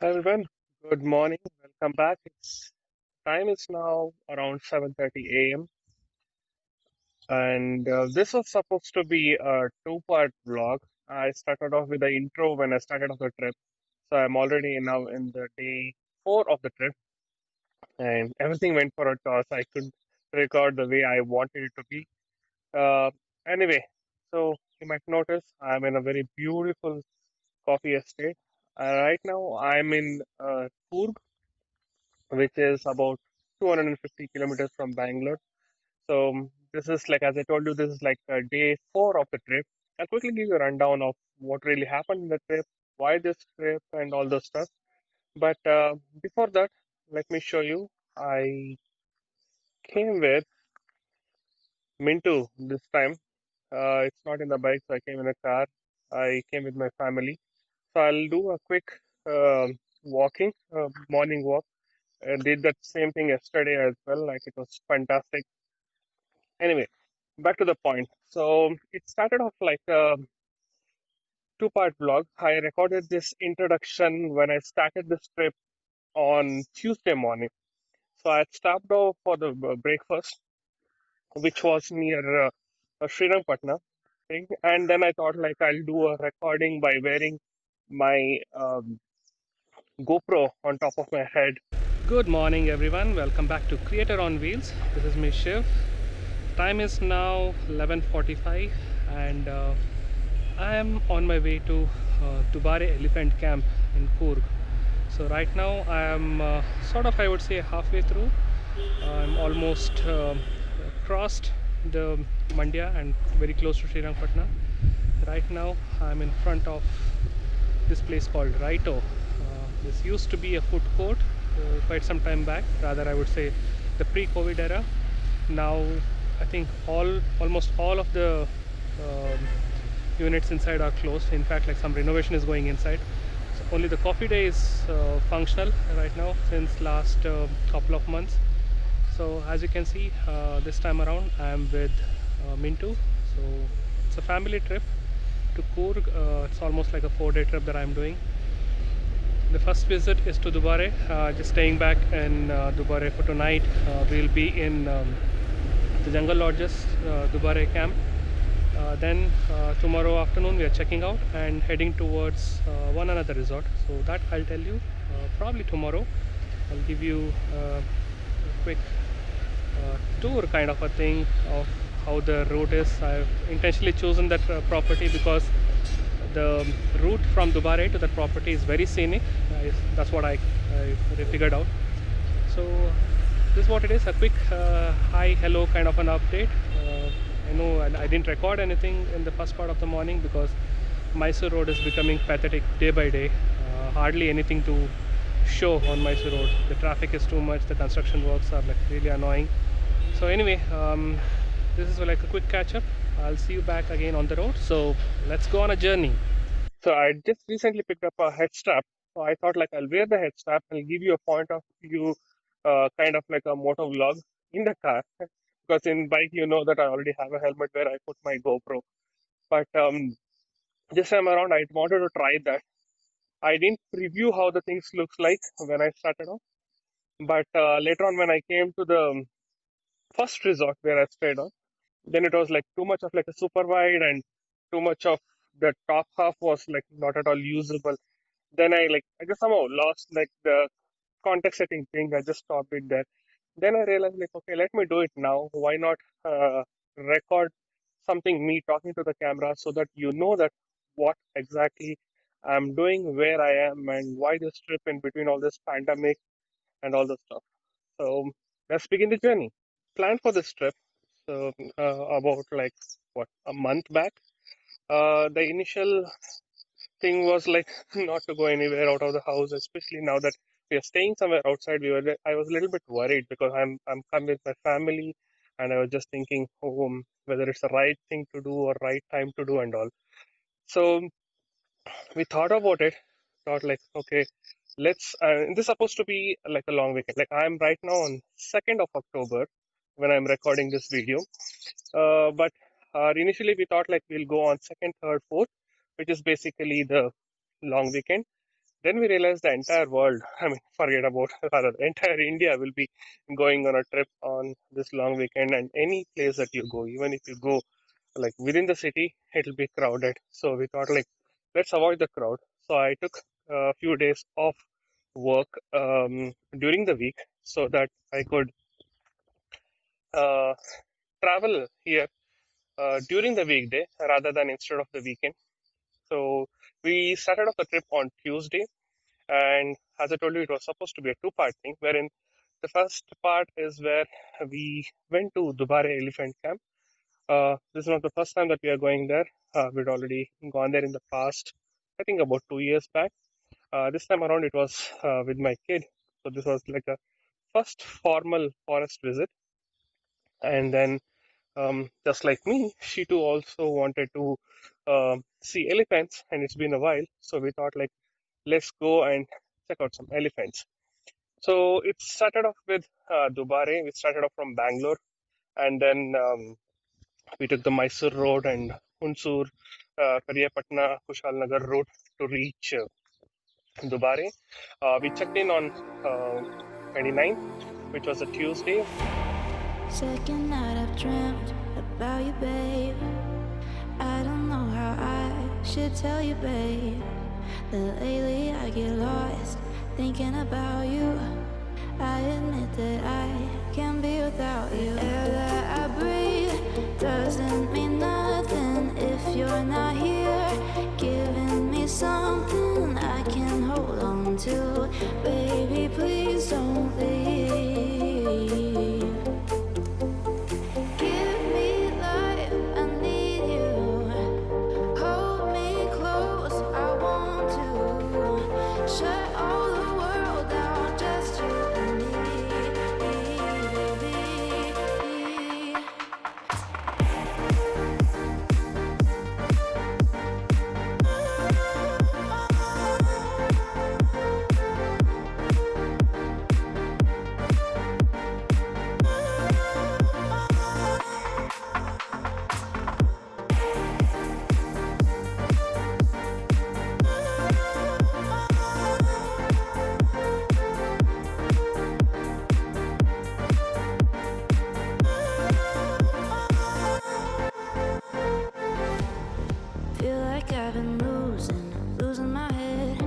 Hi everyone, good morning. Welcome back. It's time is now around 7:30 a.m. and this was supposed to be a two-part vlog. I started off with the intro when I started off the trip. So I'm already now in the day 4 of the trip, and everything went for a toss. I couldn't record the way I wanted it to be. Uh, anyway, so you might notice I'm in a very beautiful coffee estate. Right now I'm in Coorg, which is about 250 kilometers from Bangalore. So this is like, as I told you, this is like day 4 of the trip. I'll quickly give you a rundown of what really happened in the trip, why this trip, and all those stuff. But before that, let me show you. I came with Mintu this time. It's not in the bike, so I came in a car. I came with my family. So I'll do a quick walking, morning walk. I did that same thing yesterday as well. Like it was fantastic. Anyway, back to the point. So it started off like a two-part vlog. I recorded this introduction when I started this trip on Tuesday morning. So I had stopped off for the breakfast, which was near Srirangpatna thing, and then I thought like I'll do a recording by wearing my GoPro on top of my head. Good morning, everyone. Welcome back to Creator on Wheels. This is me, Shiv. Time is now 11:45, and I am on my way to Dubare Elephant Camp in Coorg. So right now I am sort of, I would say, halfway through. I'm almost crossed the Mandya and very close to Srirangpatna. Right now I'm in front of this place called Raito. This used to be a food court quite some time back, rather I would say the pre-COVID era. Now I think almost all of the um, units inside are closed. In fact, like some renovation is going inside. So only the coffee day is functional right now since last couple of months. So as you can see, this time around I am with Mintu. So it's a family trip to Coorg. It's almost like a 4-day trip that I'm doing. The first visit is to Dubare, just staying back in Dubare for tonight. We'll be in the Jungle Lodges, Dubare camp. Then tomorrow afternoon we are checking out and heading towards one another resort. So that I'll tell you probably tomorrow. I'll give you a quick tour kind of a thing of how the route is. I've intentionally chosen that property because the route from Dubare to that property is very scenic. That's what I figured out. So this is what it is, a quick hi hello kind of an update. I know I didn't record anything in the first part of the morning because Mysore road is becoming pathetic day by day. Hardly anything to show on Mysore road. The traffic is too much, the construction works are like really annoying. So anyway, this is like a quick catch up. I'll see you back again on the road, so let's go on a journey. So I just recently picked up a head strap. So I thought like I'll wear the head strap and give you a point of view, kind of like a moto vlog in the car. Because in bike, you know that I already have a helmet where I put my GoPro. But this time around, I wanted to try that. I didn't preview how the things looks like when I started off. But later on, when I came to the first resort where I stayed on, then it was like too much of like a super wide and too much of the top half was like not at all usable. Then I just somehow lost like the context setting thing. I just stopped it there. Then I realized like, okay, let me do it now. Why not record something me talking to the camera so that you know that what exactly I'm doing, where I am, and why this trip in between all this pandemic and all this stuff. So let's begin the journey. Plan for this trip. So about like what, a month back. The initial thing was like not to go anywhere out of the house, especially now that we are staying somewhere outside. I was a little bit worried because I'm come with my family, and I was just thinking, whether it's the right thing to do or right time to do and all. So we thought about it. Thought like, okay, let's. This is supposed to be like a long weekend. Like I'm right now on 2nd of October when I'm recording this video. But initially we thought like we'll go on second, third, fourth, which is basically the long weekend. Then we realized the entire world, I mean, forget about rather, the entire India will be going on a trip on this long weekend, and any place that you go, even if you go like within the city, it'll be crowded. So we thought like, let's avoid the crowd. So I took a few days off work during the week so that I could uh, travel here during the weekday rather than instead of the weekend. So we started off the trip on Tuesday, and as I told you, it was supposed to be a two-part thing, wherein the first part is where we went to Dubare Elephant Camp. This is not the first time that we are going there. We'd already gone there in the past, I think about 2 years back. This time around, it was with my kid. So this was like a first formal forest visit. And then, just like me, she too also wanted to see elephants, and it's been a while. So we thought like, let's go and check out some elephants. So it started off with Dubare. We started off from Bangalore, and then we took the Mysore road and Hunsur, Kariyapatna, Kushalnagar road to reach Dubare. We checked in on 29th, which was a Tuesday. Second night I've dreamt about you, babe. I don't know how I should tell you, babe, that lately I get lost thinking about you. I admit that I can't be without you. Air that I breathe doesn't mean nothing if you're not here, giving me something I can hold on to. Baby, please don't leave. Give me life, I need you. Hold me close, I want to. Shut all the world down, just you and me, baby. Feel like I've been losing my head.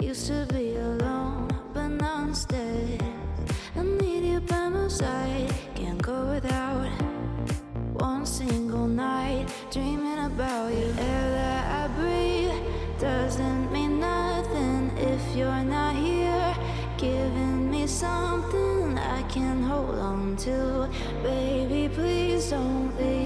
Used to be alone, but now instead I need you by my side. Can't go without one single night dreaming about you. Air that I breathe doesn't mean nothing if you're not here, giving me something I can hold on to. Baby, please don't leave.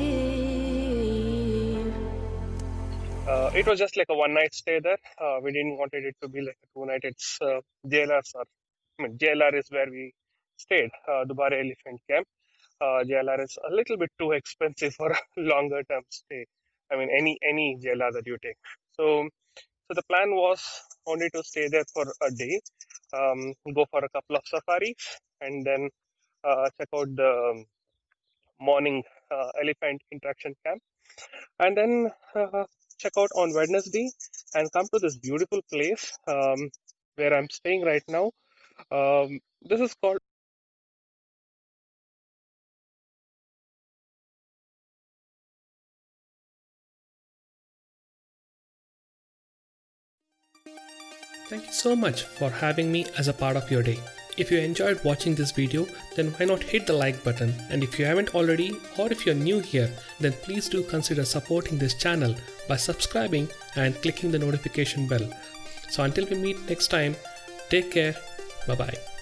It was just like a one-night stay there. We didn't wanted it to be like a two-night. It's JLR's, or I mean, JLR is where we stayed, Dubare Elephant Camp. JLR is a little bit too expensive for a longer term stay. I mean, any JLR that you take. So the plan was only to stay there for a day, go for a couple of safaris, and then check out the morning elephant interaction camp, and then check out on Wednesday and come to this beautiful place where I'm staying right now. This is called. Thank you so much for having me as a part of your day. If you enjoyed watching this video, then why not hit the like button, and if you haven't already, or if you're new here, then please do consider supporting this channel by subscribing and clicking the notification bell. So until we meet next time, take care, bye bye.